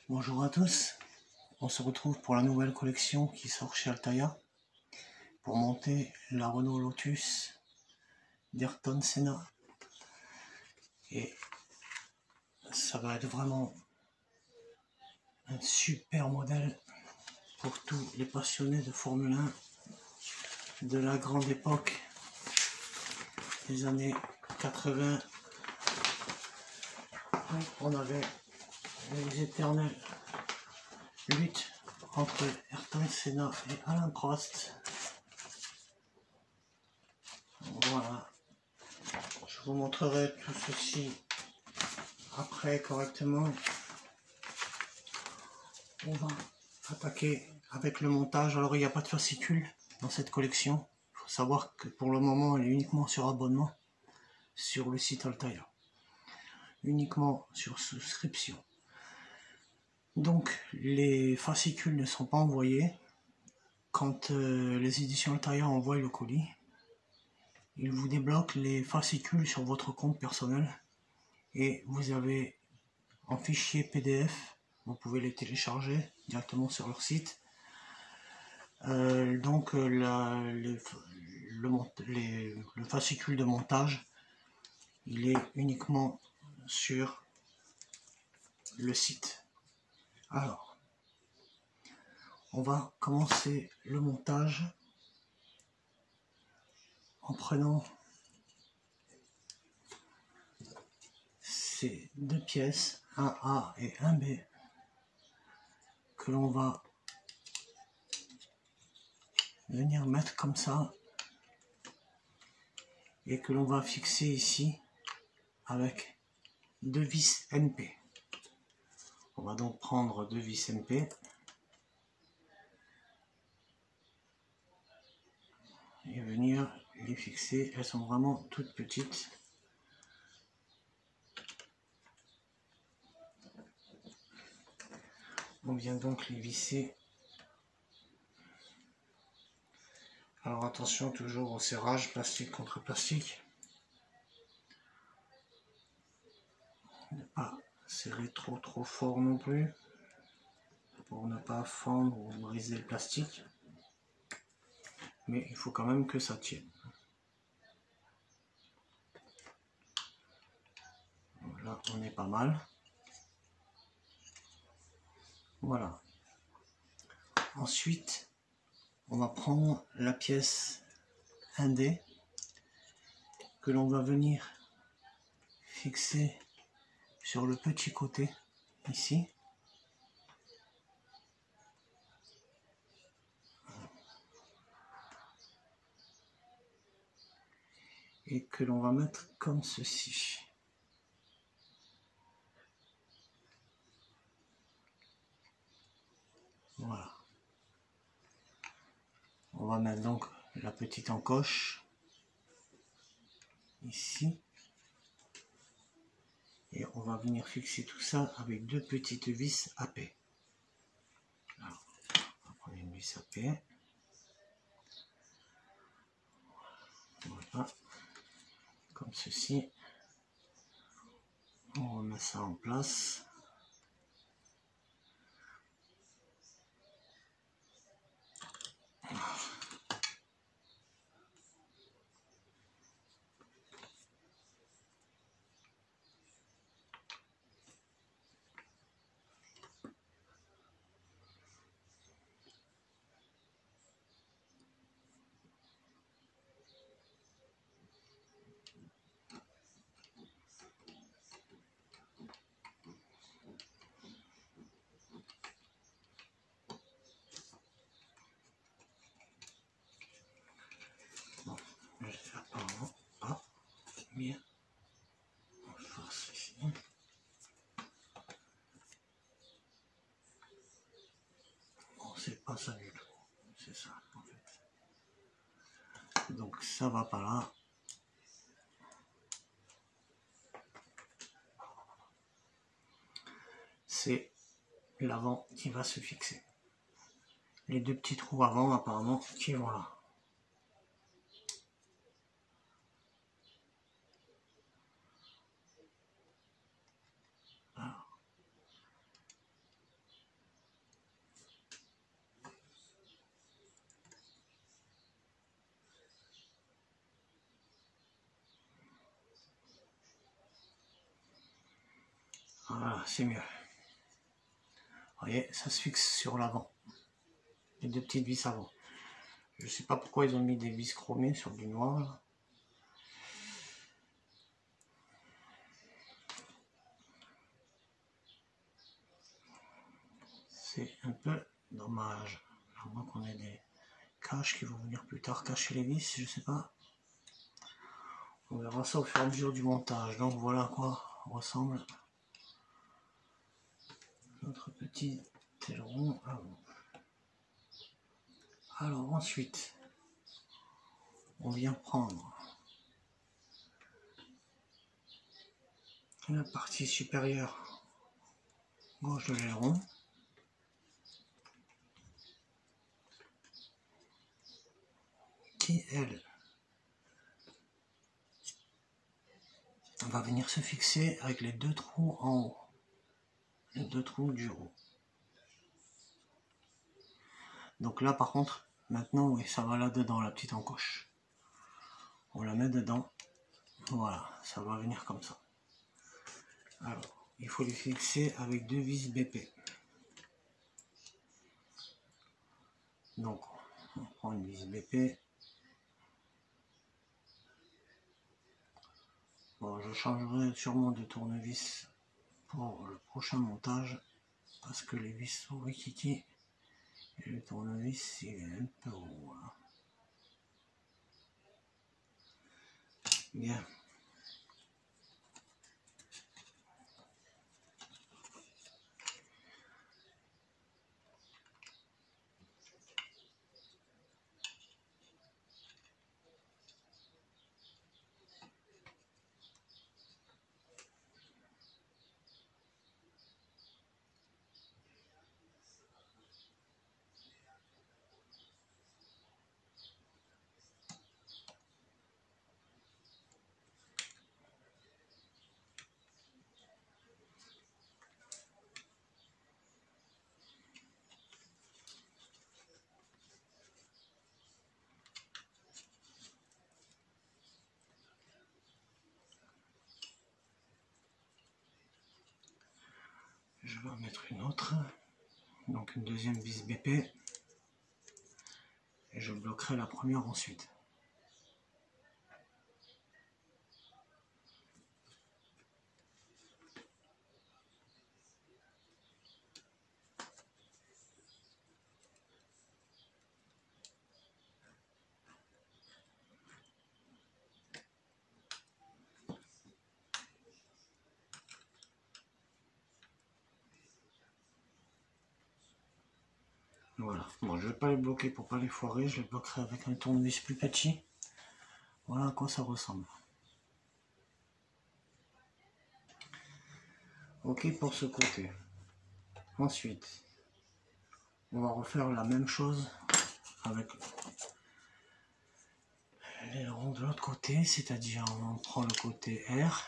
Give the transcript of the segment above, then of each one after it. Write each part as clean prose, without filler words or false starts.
Bonjour à tous, on se retrouve pour la nouvelle collection qui sort chez Altaïa pour monter la Renault Lotus d'Ayrton Senna. Et ça va être vraiment un super modèle pour tous les passionnés de Formule 1 de la grande époque des années 80. On avait les éternelles luttes entre Ayrton Senna et Alain Prost. Voilà, je vous montrerai tout ceci après correctement. On va attaquer avec le montage. Alors il n'y a pas de fascicule dans cette collection. Il faut savoir que pour le moment elle est uniquement sur abonnement sur le site Altaïa, uniquement sur souscription. Donc les fascicules ne sont pas envoyés. Quand les éditions Altaïa envoient le colis, ils vous débloquent les fascicules sur votre compte personnel et vous avez en fichier PDF, vous pouvez les télécharger directement sur leur site. Le fascicule de montage, il est uniquement sur le site. Alors, on va commencer le montage en prenant ces deux pièces, un A et un B, que l'on va venir mettre comme ça et que l'on va fixer ici avec deux vis MP. On va donc prendre deux vis MP et venir les fixer. Elles sont vraiment toutes petites. On vient donc les visser. Alors attention toujours au serrage, plastique contre plastique. Ne pas serrer trop fort non plus, pour ne pas fendre ou briser le plastique. Mais il faut quand même que ça tienne. Là on est pas mal. Voilà. Ensuite, on va prendre la pièce 1D que l'on va venir fixer sur le petit côté ici. Et que l'on va mettre comme ceci. Voilà. On va mettre donc la petite encoche ici. Et on va venir fixer tout ça avec deux petites vis AP. Alors, on va prendre une vis AP. Voilà. Comme ceci. On remet ça en place. Apparemment pas bien. On force ici. Bon, c'est pas ça du tout. C'est ça en fait. Donc ça va pas là. C'est l'avant qui va se fixer. Les deux petits trous avant apparemment qui vont là. Alors, Voilà, c'est mieux. Vous voyez, ça se fixe sur l'avant. Les deux petites vis avant. Je sais pas pourquoi ils ont mis des vis chromées sur du noir là. C'est un peu dommage. À moins qu'on ait des caches qui vont venir plus tard cacher les vis, je sais pas. On verra ça au fur et à mesure du montage. Donc voilà à quoi ressemble notre petit aileron avant. Alors ensuite, on vient prendre la partie supérieure gauche de l'aileron. Qui, elle, va venir se fixer avec les deux trous en haut. Les deux trous du haut. Donc là par contre, maintenant oui, ça va là-dedans, la petite encoche. On la met dedans. Voilà, ça va venir comme ça. Alors, il faut les fixer avec deux vis BP. Donc, on prend une vis BP. Bon, je changerai sûrement de tournevis pour le prochain montage parce que les vis sont rikiki et le tournevis il est un peu haut. Hein. Bien. Je vais en mettre une autre, donc une deuxième vis BP, et je bloquerai la première ensuite. Voilà, bon je vais pas les bloquer pour pas les foirer, je les bloquerai avec un tournevis plus petit. Voilà à quoi ça ressemble. Ok pour ce côté. Ensuite, on va refaire la même chose avec l'aileron de l'autre côté, c'est-à-dire on prend le côté R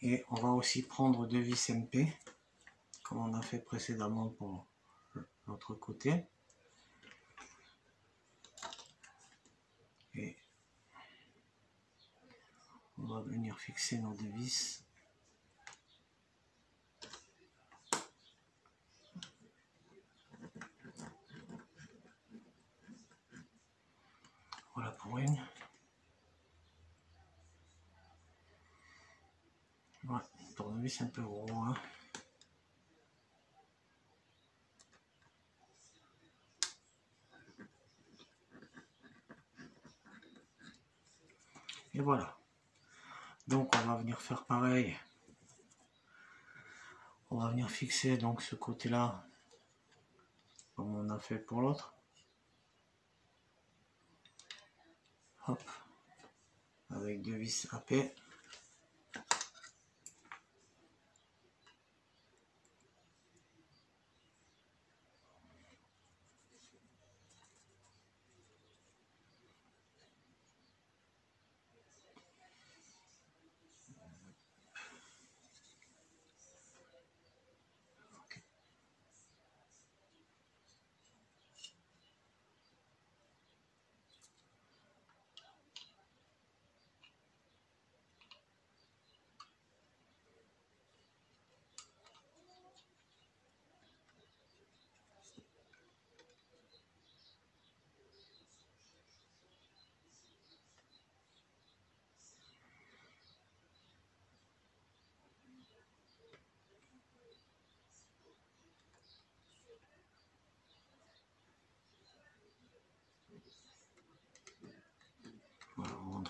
et on va aussi prendre deux vis MP comme on a fait précédemment pour l'autre côté. Et on va venir fixer nos deux vis. Voilà pour une. Ouais, le tournevis un peu gros. Hein. Et voilà. Donc on va venir faire pareil. On va venir fixer donc ce côté-là comme on a fait pour l'autre. Hop. Avec deux vis AP.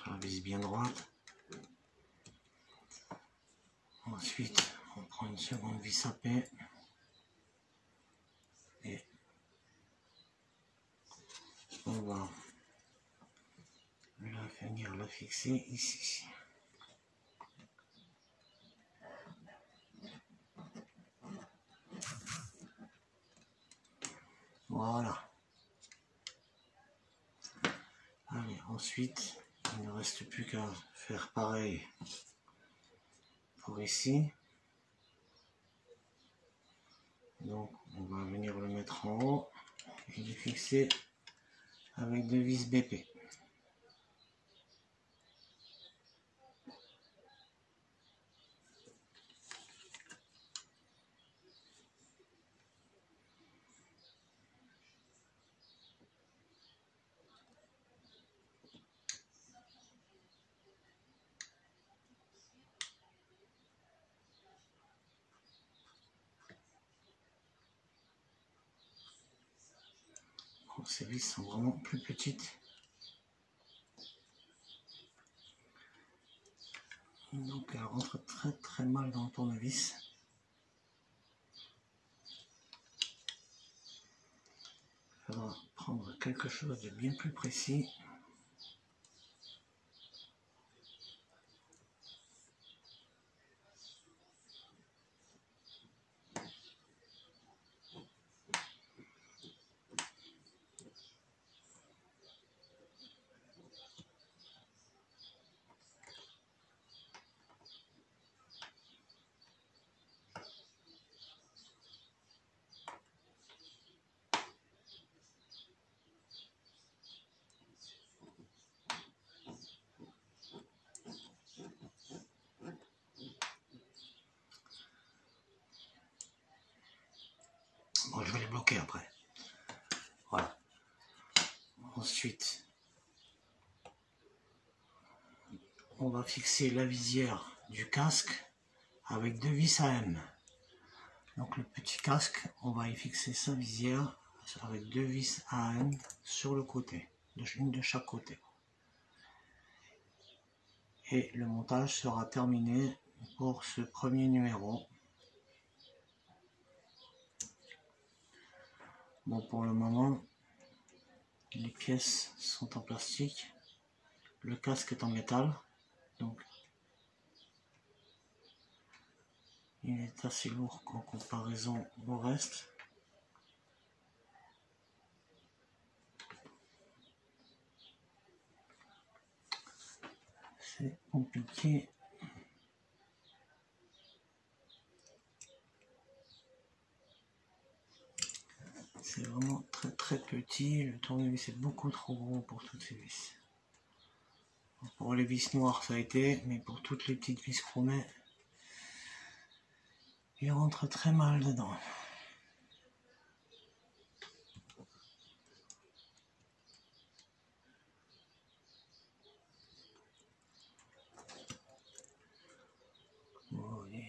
mettre la vis bien droite. Ensuite, on prend une seconde vis à paix et on va venir la fixer ici. Voilà. Allez, ensuite, il ne reste plus qu'à faire pareil pour ici. Donc, on va venir le mettre en haut et le fixer avec deux vis BP. Bon, ces vis sont vraiment plus petites. Donc elle rentre très mal dans le tournevis. Il faudra prendre quelque chose de bien plus précis. Bon, je vais les bloquer après. Voilà. Ensuite, on va fixer la visière du casque avec deux vis à M. Donc le petit casque, on va y fixer sa visière avec deux vis à M sur le côté, une de chaque côté. Et le montage sera terminé pour ce premier numéro. Bon, pour le moment, les pièces sont en plastique, le casque est en métal, donc il est assez lourd en comparaison au reste. C'est compliqué. C'est vraiment très petit, le tournevis est beaucoup trop gros pour toutes ces vis. Pour les vis noires ça a été, mais pour toutes les petites vis chromées, il rentre très mal dedans. Oui.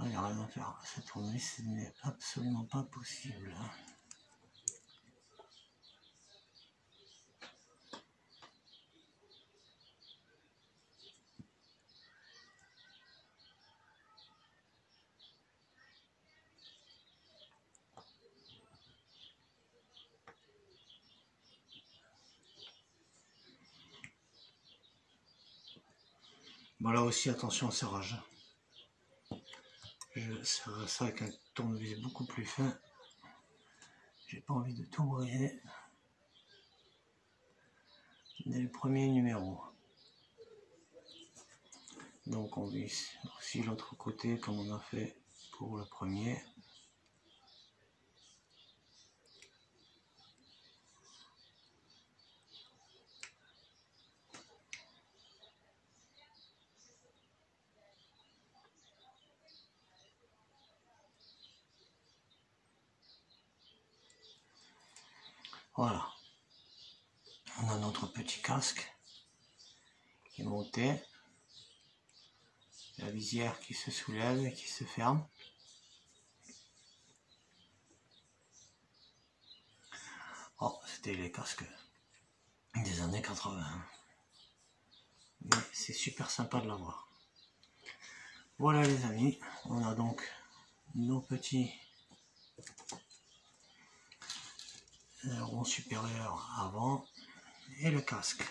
Il n'y a rien à faire, ce tournevis n'est absolument pas possible. Bon, là aussi attention au serrage. Je serre ça avec un tournevis beaucoup plus fin. J'ai pas envie de tout briser dès le premier numéro. Donc on visse aussi l'autre côté comme on a fait pour le premier. Voilà. a notre petit casque qui est monté. La visière qui se soulève et qui se ferme. Oh, c'était les casques des années 80. Mais c'est super sympa de l'avoir. Voilà les amis, on a donc nos petits ronds supérieurs avant et le casque.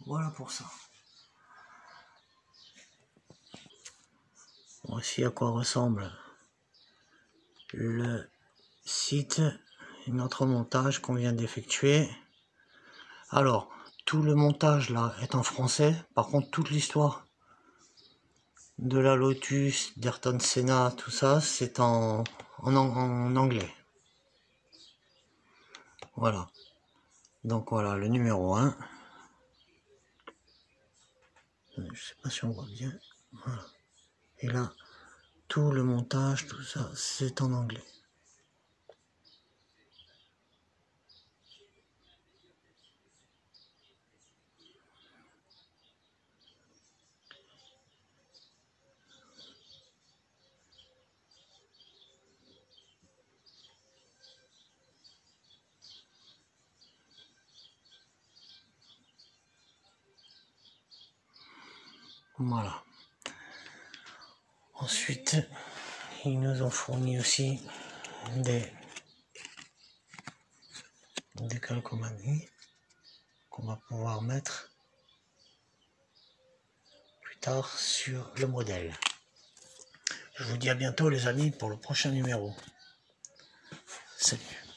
Voilà pour ça. Voici à quoi ressemble le site et notre montage qu'on vient d'effectuer. Alors, tout le montage là est en français, par contre toute l'histoire de la Lotus, d'Ayrton Senna, tout ça, c'est en anglais. Voilà. Donc voilà, le numéro 1. Je sais pas si on voit bien. Voilà. Et là, tout le montage, tout ça, c'est en anglais. Voilà. Ensuite, ils nous ont fourni aussi des calcomanies qu'on va pouvoir mettre plus tard sur le modèle. Je vous dis à bientôt les amis pour le prochain numéro. Salut.